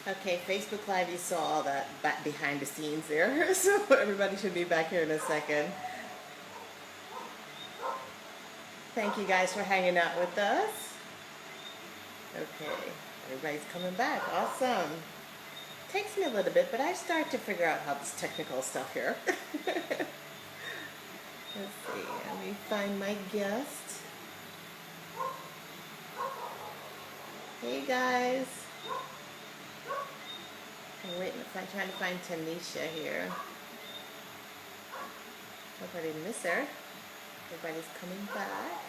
Okay, Facebook Live, you saw all that back behind the scenes there. So everybody should be back here in a second. Thank you guys for hanging out with us. Okay, everybody's coming back. Awesome. Takes me a little bit, but I start to figure out how this technical stuff here. Let's see, let me find my guest. Hey guys. I'm waiting, I'm trying to find Tanisha here. Hope I didn't miss her. Everybody's coming back.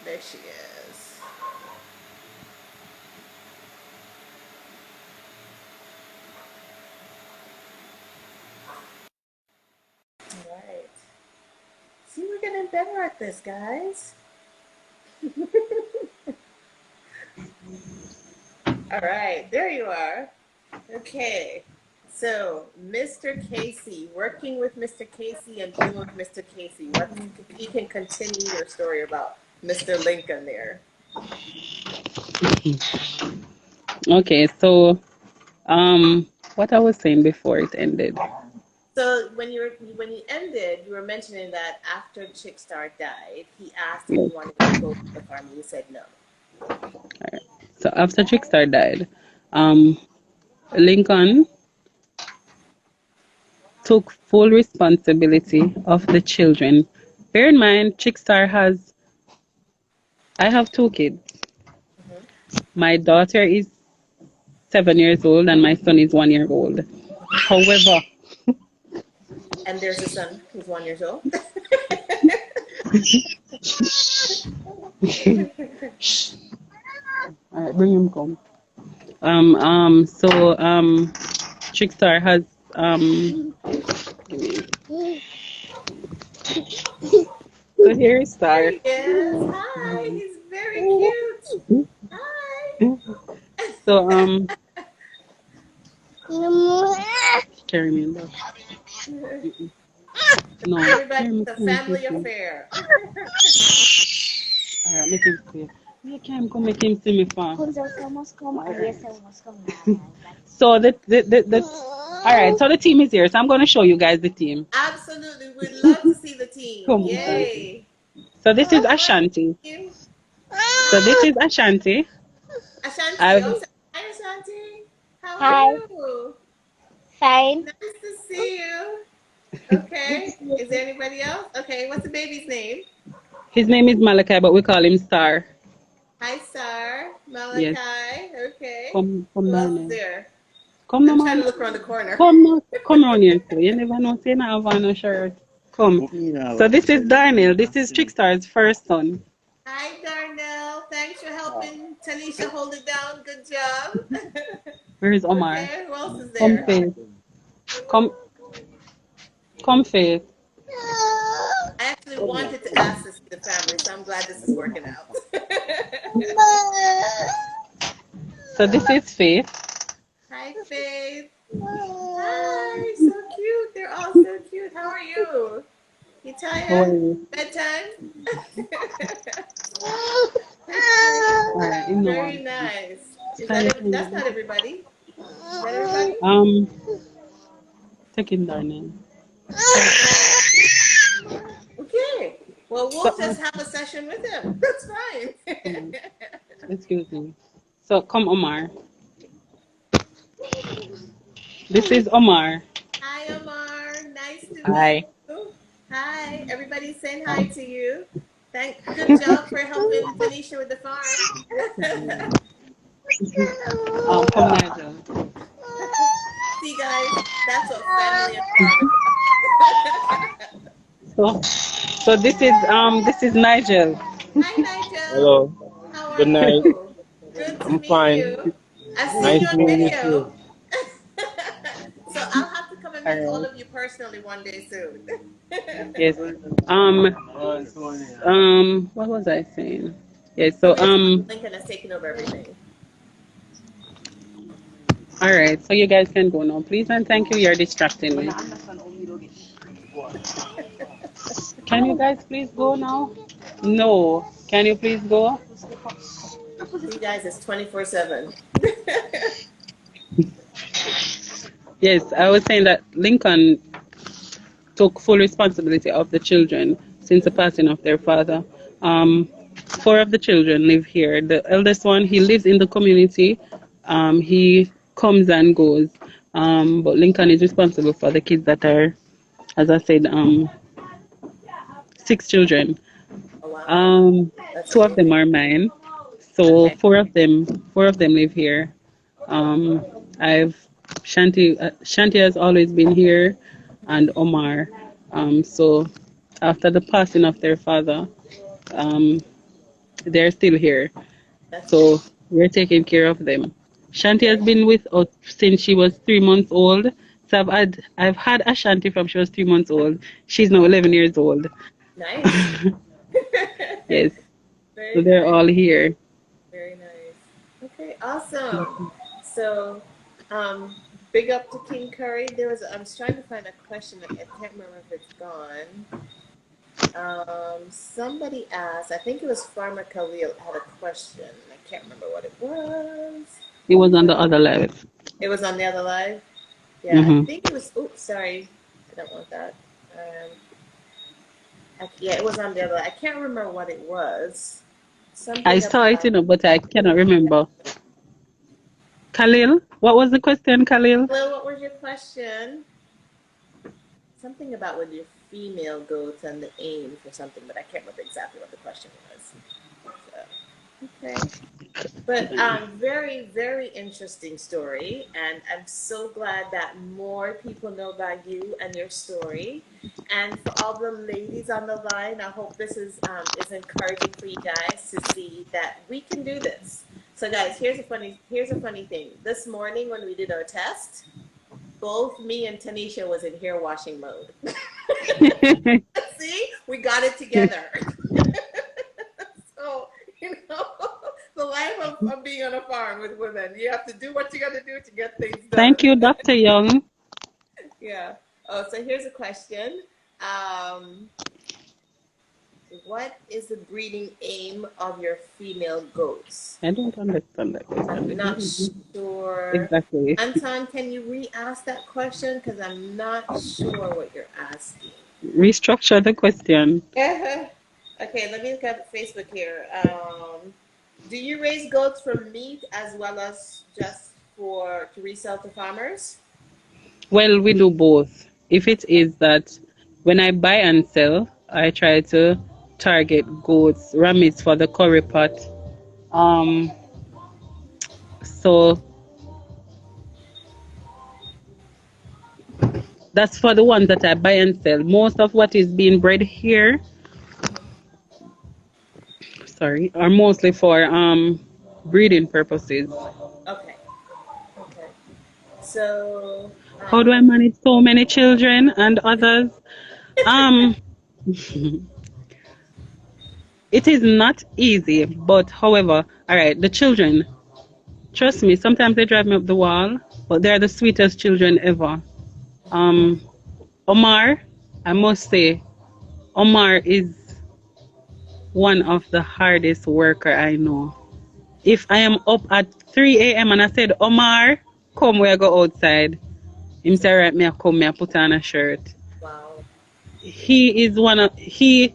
There she is. All right. See, we're getting better at this, guys. All right, there you are. Okay. So, Mr. Casey, working with Mr. Casey and being with Mr. Casey, what you can continue your story about Mr. Lincoln there. Okay, so what I was saying before it ended. So when you ended, you were mentioning that after Chickstar died, he asked if Yes. you wanted to go to the farm, and you said no. Alright. So after Trickstar died, um, Lincoln took full responsibility of the children. Bear in mind, Chickstar has, I have two kids. Hmm. My daughter is 7 years old and my son is 1 year old. However, And there's a son who's 1 year old. all right, bring him come. So Trickstar has so here is There Star. he is. Hi, he's very cute. Hi. So carry me in the no, Everybody, carry me, it's a carry me, family please. affair. All right, make him see. You can't come make him see me far. So the all right, so the team is here. So I'm gonna show you guys the team. Absolutely. We'd love to see the team. Come on. Yay. So this is Hi, Ashanti. team. So this Hi, is Ashanti. Ashanti. I've Oh, hi, Ashanti. How are Hi, you? fine. Nice to see you. Okay. Is there anybody else? Okay. What's the baby's name? his name is Malachi, but we call him Star. Hi, Star. Yes. Malachi. Okay. Come Who else down is there. there? Come no I'm trying man. to look around the corner. Come no come around here too. You never know say you not have on a shirt. Come. So this is Darnell. This is Trickstar's first son. Hi, Darnell. Thanks for helping Tanisha hold it down. Good job. Where is Omar? Okay. Who else is Come there? Faith. Come come Faith. I actually wanted to ask to see the family, so I'm glad this is working out. So this is Faith. Hi, Faith. Hi, so cute. They're all so cute. How are you? You How are tired? you? Bedtime? Alright, you know Very one. nice. Is that Sky that's not everybody? Is that everybody? take in Darnell. Okay. Well, So we'll just have a session with him. That's fine. come on. Excuse me. So come Omar. This is Omar. Hi, Omar. Nice to meet Hi. you. Hi. Everybody's saying hi to you. Good job for helping Tanisha with the farm. Come Nigel. See, guys, that's what family and farm is about. So this is Nigel. Hi, Nigel. Hello, How are good night. you? Good to I'm meet fine. you. I've seen you Nice on meeting you video. too. So I'll have to come and meet all Alright. of you personally one day soon. Yes. What was I saying? Yes. So So Mr. Lincoln has taken over everything. all right. So you guys can go now, please, and thank you. You're distracting me. Can you guys please go now? No. Can you please go? You guys, it's 24/7. Yes, I was saying that Lincoln took full responsibility of the children since the passing of their father. Um, four of the children live here. The eldest one, he lives in the community. He comes and goes. But Lincoln is responsible for the kids that are, as I said, six children. Oh, wow. Um, That's two of them amazing. are mine. So Okay. four of them live here. Um, I've Shanti has always been here, and Omar. So after the passing of their father, um, they're still here. That's great. So we're taking care of them. Shanti has Very been with us since she was 3 months old. So I've had Ashanti from she was 3 months old. She's now 11 years old. nice. Yes. So Very they're nice. all here. Very nice. Okay, awesome. So, um, big up to King Curry. I was trying to find a question. I can't remember if it's gone. Somebody asked, I think it was Farmer Khalil had a question. I can't remember what it was. It was on So the other live. it was on the other live. Yeah, I Hmm. think it was. Oops, sorry, I don't want that. Yeah, it was on the other. I can't remember what it was. I Something saw it, about. but I cannot remember. Khalil, what was the question, Khalil? Well, what was your question? Something about with your female goats and the aim for something, but I can't remember exactly what the question was. So, okay. But very, very interesting story, and I'm so glad that more people know about you and your story. And for all the ladies on the line, I hope this is encouraging for you guys to see that we can do this. So, guys, here's a funny thing. This morning when we did our test, both me and Tanisha was in hair washing mode. See, we got it together. So, you know, the life of being on a farm with women, you have to do what you got to do to get things Thank done. you, Dr. Young. Yeah. Oh, so here's a question. Um, what is the breeding aim of your female goats? I don't understand that I'm not question. sure. Exactly. Anton, can you re-ask that question? Because I'm not sure what you're asking. Restructure the question. Okay, let me look at Facebook here. Do you raise goats for meat as well as just for to resell to farmers? Well, we do both. If it is that when I buy and sell, I try to target goats, rabbits for the curry pot. Um, so that's for the ones that I buy and sell. Most of what is being bred here, sorry, are mostly for breeding purposes. Okay, okay. So, How do I manage so many children and others? Um, it is not easy, but however, all right, the children, trust me, sometimes they drive me up the wall, but they're the sweetest children ever. Um, Omar, I must say, Omar is one of the hardest worker I know. If I am up at 3 a.m. and I said, Omar, come we go outside. Him say, right, me I come, me I put on a shirt. wow, He is one of he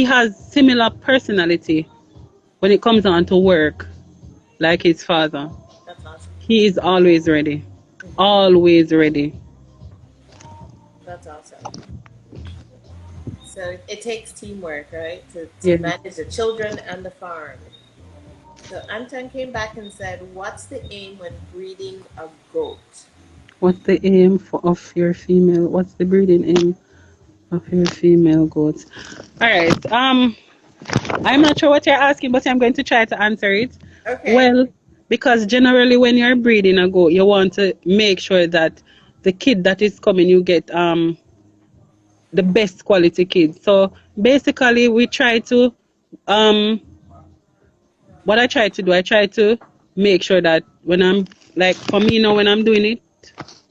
has similar personality when it comes on to work, like his father. that's awesome. He is always ready. Always ready. That's awesome. So it takes teamwork, right, to Yes. manage the children and the farm. So Anton came back and said, "What's the aim when breeding a goat?" What's the aim of your female? What's the breeding aim of your female goats? All right. I'm not sure what you're asking, but I'm going to try to answer it. Okay. Well, because generally when you're breeding a goat, you want to make sure that the kid that is coming, you get the best quality kid. So basically, we try to um what I try to do, I try to make sure that when I'm like for me now when I'm doing it,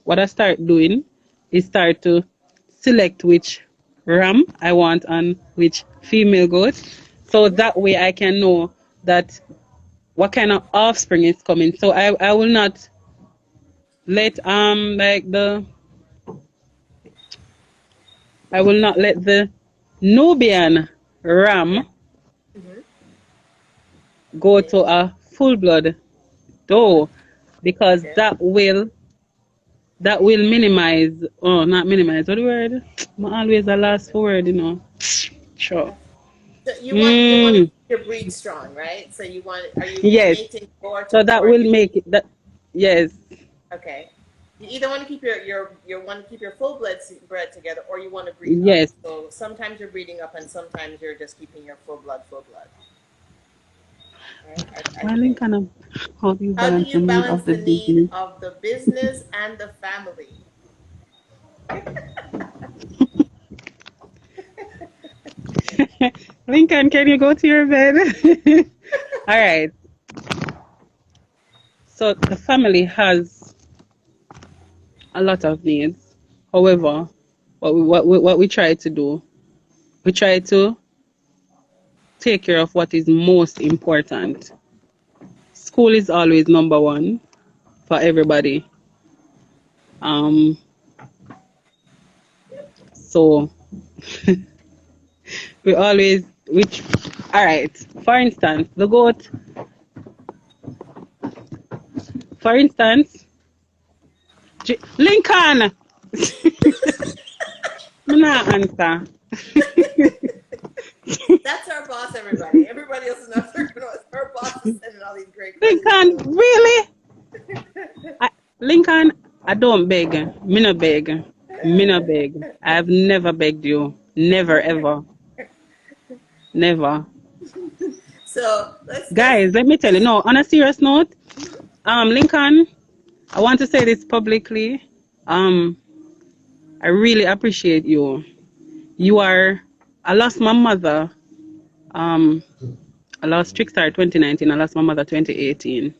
what I start doing is start to select which ram I want and which female goat. So that way I can know that what kind of offspring is coming. So I will not let like the I will not let the Nubian Yeah. ram Mm-hmm. go Male. to a full blood Goat. doe because Okay. that will minimize, oh, not minimize, what the word? I always the last word, you know. Sure. So you want to Mm, keep your breed strong, right? So you want are you yes. mating goat So that or will you make it that, yes. okay? You either want to keep your want to keep your full bred together, or you want to breed up. Yes. So sometimes you're breeding up, and sometimes you're just keeping your full blood, full blood. Right? I Well, get in it. kind of how do you How do balance the you need balance of the the need business? of the business and the family? Lincoln, can you go to your bed? All right. So the family has a lot of needs. However, what we try to do, we try to take care of what is most important. School is always number one for everybody. Um, so we always, which, all right. For instance, the goat. For instance, Lincoln. Me not answer. That's our boss, everybody. Everybody else is not working on us. Our boss is sending all these great questions Lincoln, to really? Lincoln, I don't beg. Me no beg. Me no beg. I've never begged you. Never ever. Never. So Guys, let me tell you. No, on a serious note, Lincoln, I want to say this publicly. Um, I really appreciate you. You are. I lost my mother. Um, I lost Trickstar 2019. I lost my mother 2018.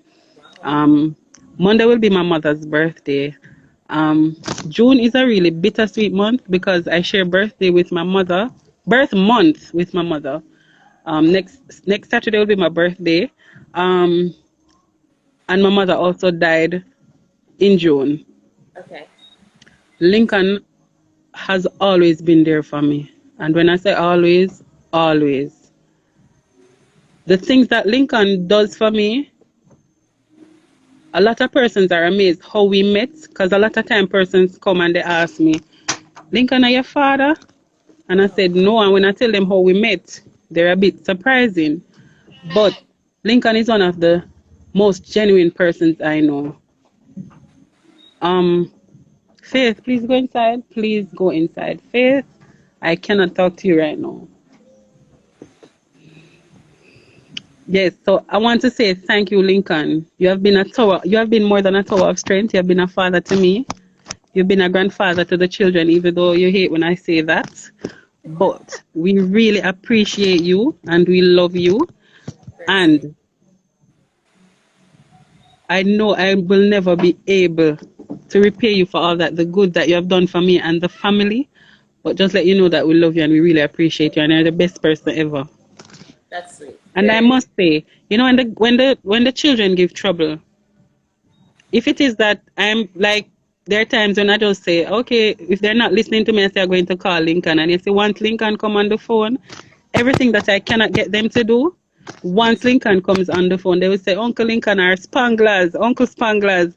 wow. Um, Monday will be my mother's birthday. June is a really bittersweet month because I share birthday with my mother, birth month with my mother. Next Saturday will be my birthday. Um, and my mother also died in June. Okay. Lincoln has always been there for me. And when I say always, always. The things that Lincoln does for me, a lot of persons are amazed how we met because a lot of time persons come and they ask me, Lincoln, are your father? And I Oh, said, no. And when I tell them how we met, they're a bit surprising. But Lincoln is one of the most genuine persons I know. Um, Faith, please go inside. Please go inside. Faith, I cannot talk to you right now. Yes, so I want to say thank you, Lincoln. You have been a tower. You have been more than a tower of strength. You have been a father to me. You've been a grandfather to the children, even though you hate when I say that. But we really appreciate you and we love you. very sweet. And I know I will never be able to repay you for all that, the good that you have done for me and the family. But just let you know that we love you and we really appreciate you and you're the best person ever. That's sweet. And I Very. must say, when the children give trouble, if it is that I'm like, there are times when I just say, okay, if they're not listening to me, I say I'm going to call Lincoln. And you say, once Lincoln come on the phone, everything that I cannot get them to do, once Lincoln comes on the phone, they will say, Uncle Lincoln or Spanglers, Uncle Spanglers,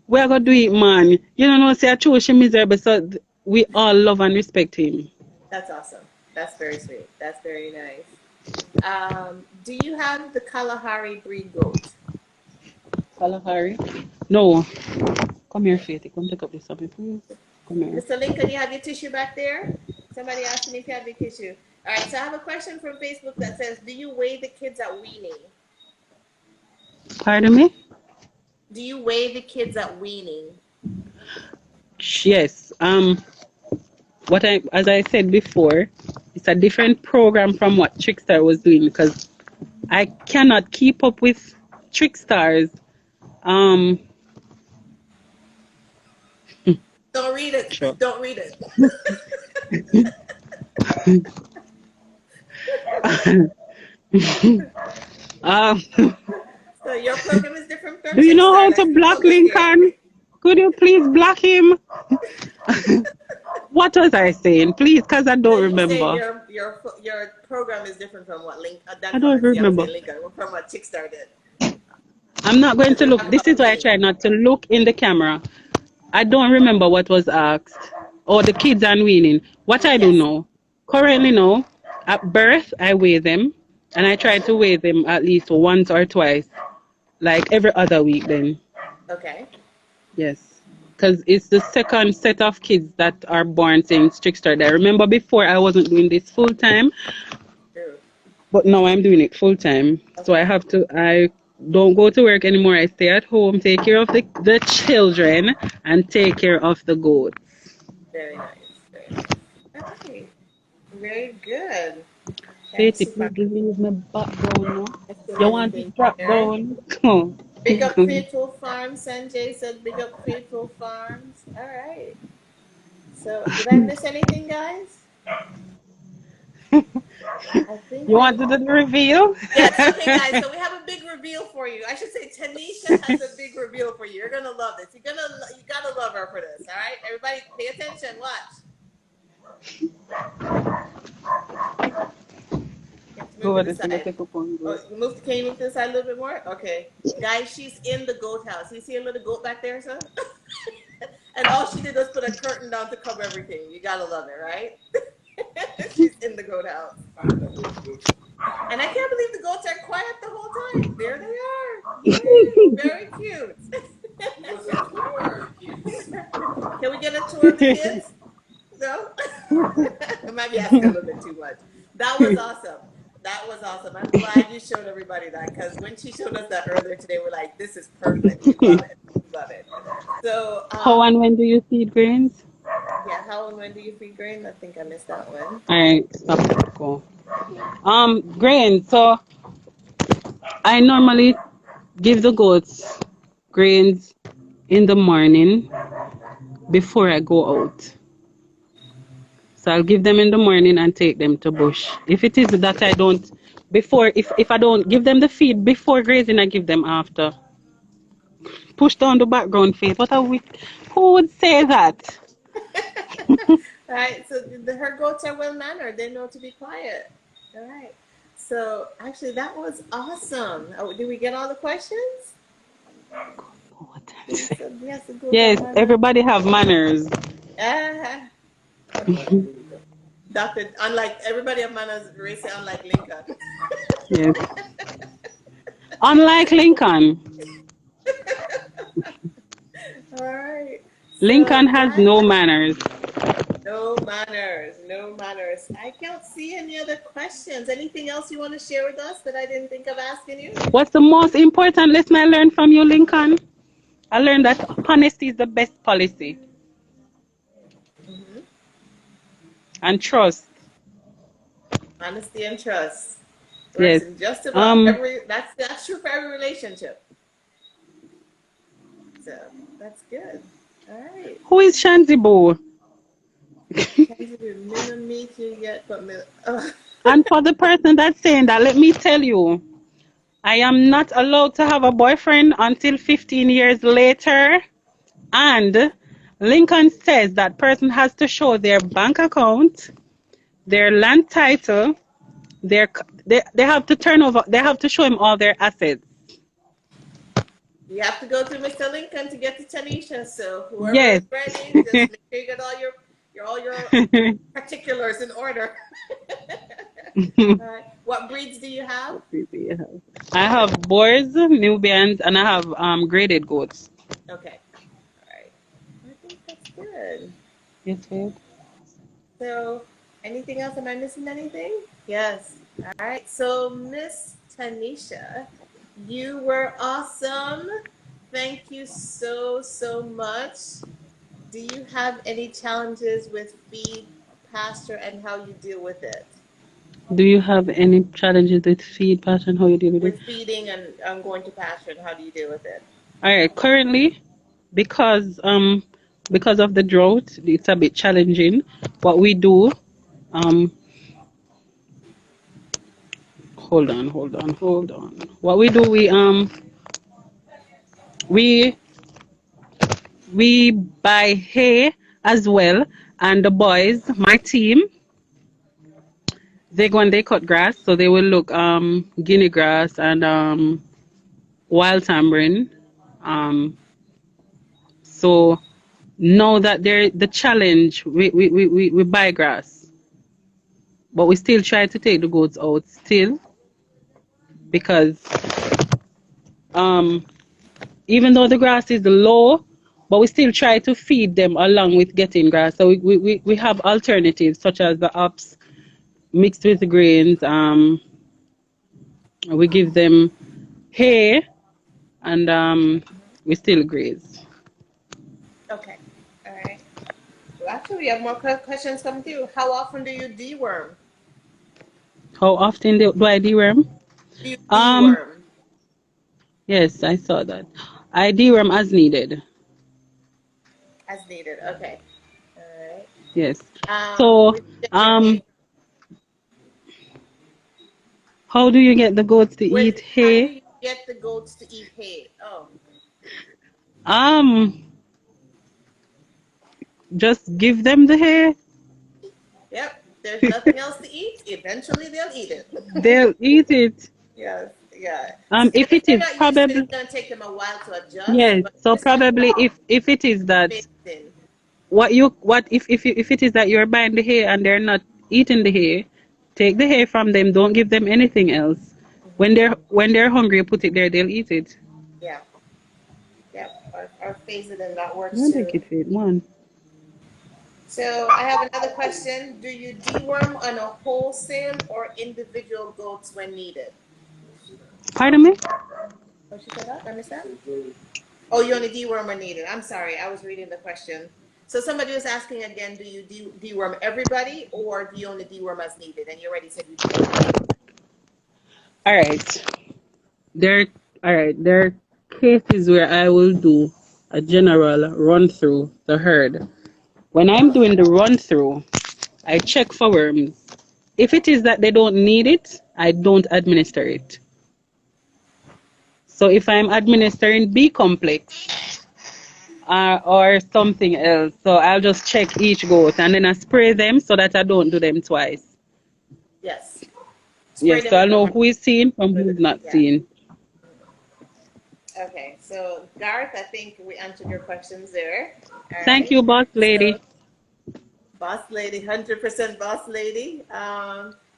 we are going to do it, man. You don't know, say, I chose him miserable. So we all love and respect him. That's awesome. That's very sweet. That's very nice. Do you have the Kalahari breed goat? Kalahari? No. Come here, Okay. Faith. Come take up this something, please. Come here. Mr. Lincoln, you have your tissue back there? Somebody asked me if you have your tissue. All right, so I have a question from Facebook that says, do you weigh the kids at weaning? Pardon me? Do you weigh the kids at weaning? Yes. As I said before, it's a different program from what Trickstar was doing because I cannot keep up with Trickstar's. Um, Don't read it. sure. Don't read it. um, So your program is different from do you know how Kickstart. I to see block Bubba's here. Lincoln? Could you please block him? What was I saying? Please, because I So don't you saying remember. your program is different from what Link I than from don't see I was remember. saying Lincoln from what Kickstart did I'm not going because to we look. have This is Bubba why I King. try not to look in the camera. I don't remember what was asked. Or the kids and weaning. What I do Yes. know, currently now, at birth, I weigh them. And I try to weigh them at least once or twice. Like every other week then. Okay. Yes. Because it's the second set of kids that are born saying strict start. I remember before I wasn't doing this full time, True. but now I'm doing it full time. So Okay. I don't go to work anymore. I stay at home, take care of the children, and take care of the goats. Very nice. Very nice. All right. Very good. Katie, Thanks for please leave my background now. asking You want to anything drop there. down? Come Big up on. Faithful Farms. Sanjay said big up Faithful Farms. All right. So did I miss anything, guys? I think You want to do the reveal? yes. Okay, guys. So we have a big reveal for you. I should say Tanisha has a big reveal for you. You're gonna love this. You gotta love her for this. All right, everybody, pay attention. Watch. You have to move Go to over the this and side. take a phone, Oh, girls. can you move to the side a little bit more? Okay, guys, she's in the goat house. You see a little goat back there, sir? And all she did was put a curtain down to cover everything. You gotta love it, right? She's in the goat house. And I can't believe the goats are quiet the whole time. There they are. Woo, very cute. Can we get a tour of the kids? No? I might be asking a little bit too much. That was awesome. That was awesome. I'm glad you showed everybody that because when she showed us that earlier today, we're like, this is perfect. We love it. We love it. So, How and when do you feed grains? yeah, how and when do you feed grain? I think I missed that one. Alright, stop. Go. Grains. So I normally give the goats grains in the morning before I go out. So I'll give them in the morning and take them to bush. If it is that I don't if I don't give them the feed before grazing, I give them after. Push down the background, Faith. What are we? Who would say that? All right, so her goats are well mannered. They know to be quiet. All right. So actually, that was awesome. Oh, did we get all the questions? He said yes, the goats are Yes, mannered. everybody have manners. Ah, Doctor, unlike everybody of manners, race unlike Lincoln. Yes. Unlike Lincoln, All right. So Lincoln has guys, no manners. no manners, no manners. I can't see any other questions. Anything else you want to share with us that I didn't think of asking you? What's the most important lesson I learned from you, Lincoln? I learned that honesty is the best policy Hmm. and trust. Honesty and trust works Yes. in just about Um, every. That's true for every relationship. So that's good. All right. who is Shanzibo? Can't do minimum meet you yet, but oh. And for the person that's saying that, let me tell you, I am not allowed to have a boyfriend until 15 years later. And Lincoln says that person has to show their bank account, their land title, they have to turn over, they have to show him all their assets. You have to go through Mr. Lincoln to get to Tanisha. So whoever is Yes. ready, just make sure you get all your particulars in order. All right. What breeds do you have? I have boars, Nubians, and I have graded goats. Okay. All right. I think that's good. Yes, babe. So, anything else? Am I missing anything? Yes. All right. So, Miss Tanisha, you were awesome. Thank you so much. Do you have any challenges with feed, pasture, and how you deal with it? Do you have any challenges with feed pattern? How you deal with it? With feeding and going to pasture, and how do you deal with it? All right. Currently, because of the drought, it's a bit challenging. What we do, um, hold on. What we do, we we buy hay as well, and the boys, my team, they go and they cut grass, so they will look guinea grass and wild tamarind. So now that they're the challenge, we buy grass, but we still try to take the goats out still because um even though the grass is low, but we still try to feed them along with getting grass. So we have alternatives such as the ups mixed with the grains. We give them hay and we still graze. Okay. All right. Well, actually, we have more questions coming through. How often do you deworm? How often do I deworm? Do you Um, deworm yes, I saw that. I deworm as needed. as needed? Okay. All right. Yes. So, We get your um, hay. how do you get the goats to eat How do hay? you get the goats to eat hay? Oh, Um, just give them the hay. yep. There's nothing else to eat. Eventually, they'll eat it. They'll eat it. Yes. Yeah. If If it they're is not used to it, probably it's gonna take them a while to adjust. yes. But So this one probably if it is that phased in. what if it is that you're buying the hay and they're not eating the hay, take the hay from them. Don't give them anything else. Hmm. When they're hungry, put it there. They'll eat it. Yeah. Yep. Or phase it in. That works Don't take too. it, Faith. One. So I have another question. Do you deworm on a wholesale or individual goats when needed? Pardon me. Oh, she said that? I missed that? Oh, you only deworm when needed. I'm sorry. I was reading the question. So somebody was asking again, do you deworm everybody or do you only deworm as needed? And you already said you deworm as needed. All right. There. All right. There are cases where I will do a general run through the herd. When I'm Oh, doing the run through, I check for worms. If it is that they don't need it, I don't administer it. So if I'm administering B complex or something else, so I'll just check each goat and then I spray them so that I don't do them twice. yes. Spray Yes, them so I'll with the know horn. who is seen from With who's the, not yeah. seen. Okay. So Garth, I think we answered your questions there. All Thank right. you, boss So lady. boss lady, 100% boss lady.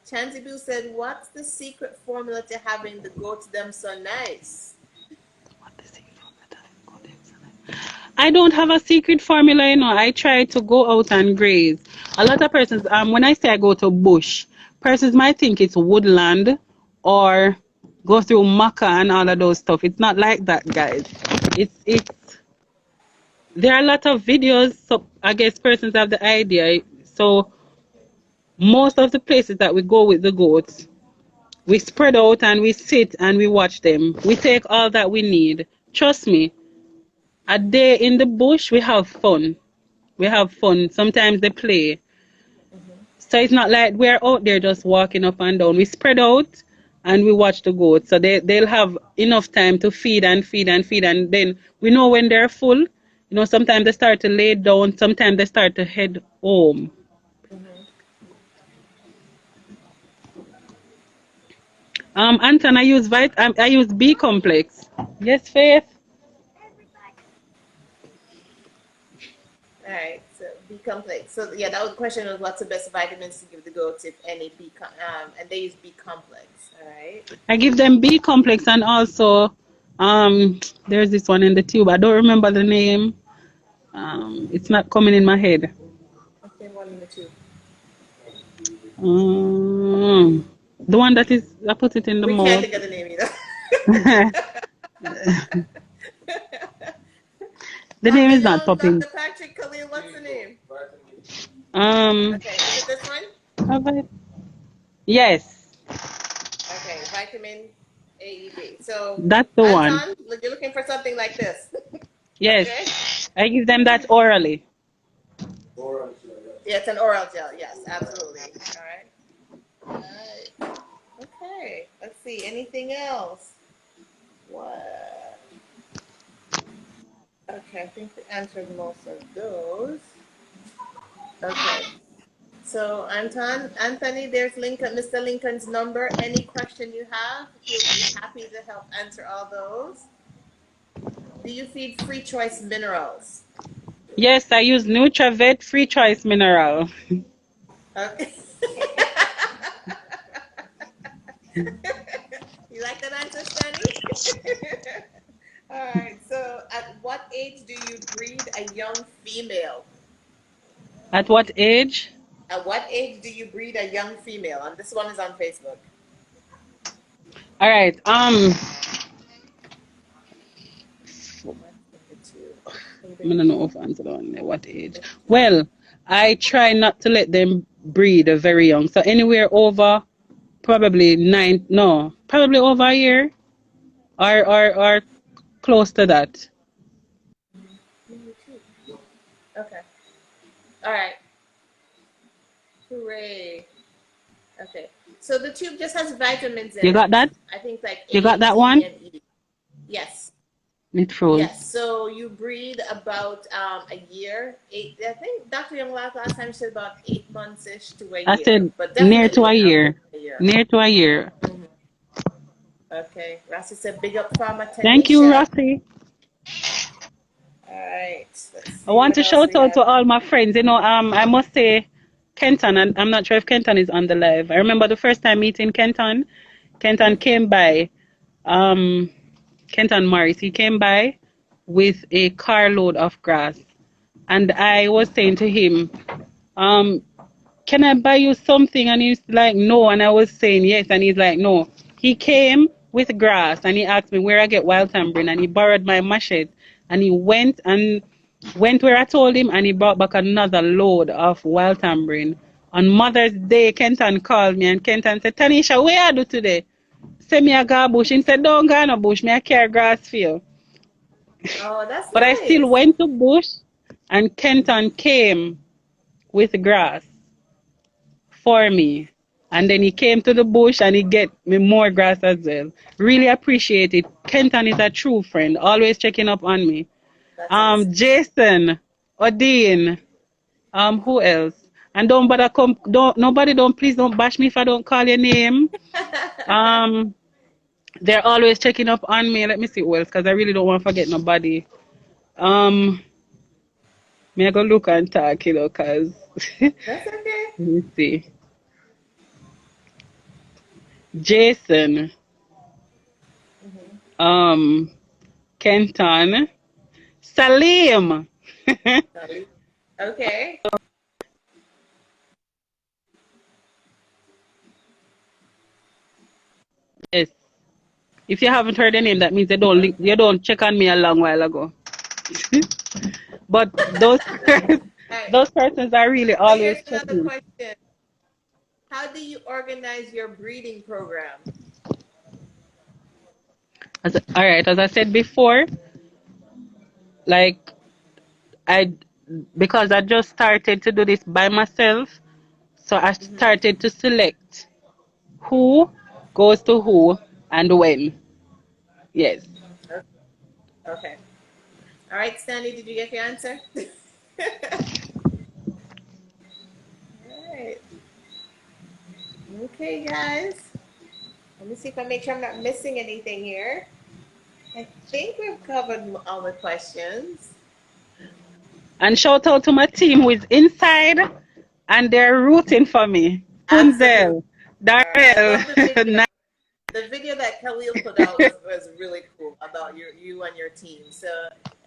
Chansey Boo said, what's the secret formula to having the goats them so nice? I don't have a secret formula, I try to go out and graze. A lot of persons, when I say I go to bush, persons might think it's woodland or go through maca and all of those stuff. It's not like that, guys. It's there are a lot of videos, so I guess persons have the idea. So most of the places that we go with the goats, we spread out and we sit and we watch them. We take all that we need. Trust me, a day in the bush, we have fun. We have fun. Sometimes they play. Mm-hmm. So it's not like we're out there just walking up and down. We spread out and we watch the goats. So they'll have enough time to feed and feed and feed. And then we know when they're full. Sometimes they start to lay down. Sometimes they start to head home. Mm-hmm. Anton, I use B complex. Yes, Faith. All right. So B complex. So yeah, that was the question was what's the best vitamins to give the goats, if any, and they use B complex. All right. I give them B complex and also there's this one in the tube. I don't remember the name. It's not coming in my head. Okay, one in the two. The one that is, I put it in the We can't mouth. think of the name either. The name Dr. is not Young, popping. Dr. Patrick Khalil, what's the name? Um, Okay, is it this one? have I- yes, Okay, vitamin AED. So, that's the one. Anton, you're looking for something like this. Okay? Yes, I give them that orally. Yeah, it's an oral gel. Yes, absolutely. All right. All right. Okay. Let's see. Anything else? What? Okay, I think we answered most of those. Okay. So Anthony, there's Lincoln, Mr. Lincoln's number. Any question you have, he'll be happy to help answer all those. Do you feed free choice minerals? Yes, I use NutraVet Free Choice Mineral. Okay. You like that answer, Stanley? All right. So, at what age do you breed a young female? At what age? At what age do you breed a young female? And this one is on Facebook. All right. I don't know if answer on what age. Well, I try not to let them breed very young. So anywhere over probably probably over a year or close to that. Okay. All right. Hooray. Okay. So the tube just has vitamins in You got it. that? I think like You got A, that D, one? and E. Yes. It froze. Yes. So you breed about a year. I think Dr. Young last time said about 8 months ish to a I year, said but near to definitely a an average year. of a year. Near to a year. Mhm. Okay. Rossi said, "Big up, Farmer Thank you, Tanisha." Rossi. All right. Let's I see want what to else shout we out to have. all my friends. I must say Kenton, and I'm not sure if Kenton is on the live. I remember the first time meeting Kenton. Kenton Mm-hmm. came by. Um, Kenton Morris. He came by with a carload of grass, and I was saying to him, um, "Can I buy you something?" And he's like, "No," and I was saying yes, and he's like, "No." He came with grass, and he asked me where I get wild tambourine, and he borrowed my machete, and he went where I told him, and he brought back another load of wild tambourine. On Mother's Day, Kenton called me, and Kenton said, "Tanisha, where are you today?" Say me a go bush. He said, "Don't go no bush, me I carry grass for you." Oh, that's But I still nice. went to bush, and Kenton came with grass for me. And then he came to the bush and he get me more grass as well. Really appreciate it. Kenton is a true friend, always checking up on me. That's awesome. Jason, Odin, who else? And don't bother come, don't please don't bash me if I don't call your name. Um, they're always checking up on me. Let me see who else, because I really don't want to forget nobody. Um, May I go look and talk, cause let That's okay. me see. Jason, Mm-hmm. um, Kenton, Salim. Okay. Yes. If you haven't heard the name, that means Okay. you don't check on me a long while ago. But All right. those persons are really So here's always another checking. question. How do you organize your breeding program? All right, as I said before, like I because I just started to do this by myself, so I Mm-hmm. started to select who goes to who and when. Yes. Okay. All right, Stanley, did you get your answer? All right. Okay, guys. Let me see if I make sure I'm not missing anything here. I think we've covered all the questions. And shout out to my team who is inside and they're rooting for me. Absolutely. Punzel, All right. I Darrell, love the video. Na- The video that Khalil put out was really cool about you and your team. So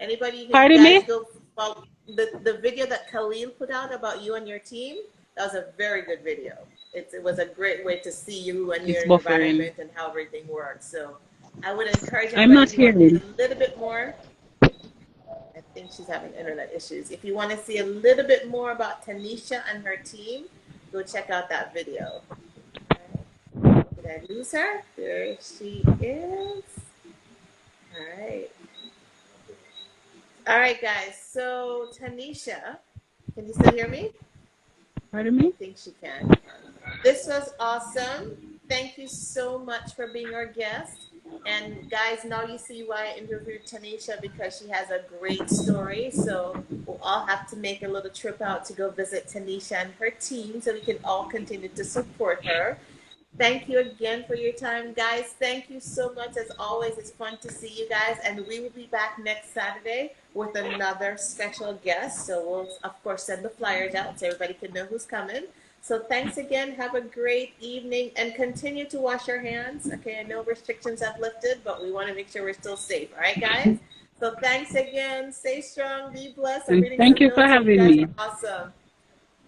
anybody you can pardon guys me? go follow the video that Khalil put out about you and your team. That was a very good video. It was a great way to see you and It's your buffering. environment and how everything works. So I would encourage I'm everybody not if you want to see hearing. a little bit more. I think she's having internet issues. If you want to see a little bit more about Tanisha and her team, go check out that video. Did I lose her? There she is. All right. All right, guys. So, Tanisha, can you still hear me? Pardon I me? think she can. This was awesome. thank you so much for being our guest. And guys, now you see why I interviewed Tanisha because she has a great story. So we'll all have to make a little trip out to go visit Tanisha and her team so we can all continue to support her. Thank you again for your time, guys. Thank you so much. As always, it's fun to see you guys. And we will be back next Saturday with another special guest. So we'll, of course, send the flyers out so everybody can know who's coming. So thanks again. Have a great evening and continue to wash your hands. Okay, I know restrictions have lifted, but we want to make sure we're still safe. All right, guys? So thanks again. Stay strong. Be blessed. I'm And reading thank some you for notes and you having guys me. are awesome.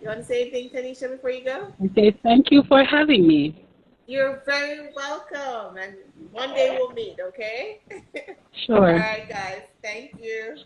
You want to say anything, Tanisha, before you go? Okay, thank you for having me. You're very welcome. And one day we'll meet, okay? All Sure. right, guys. Thank you.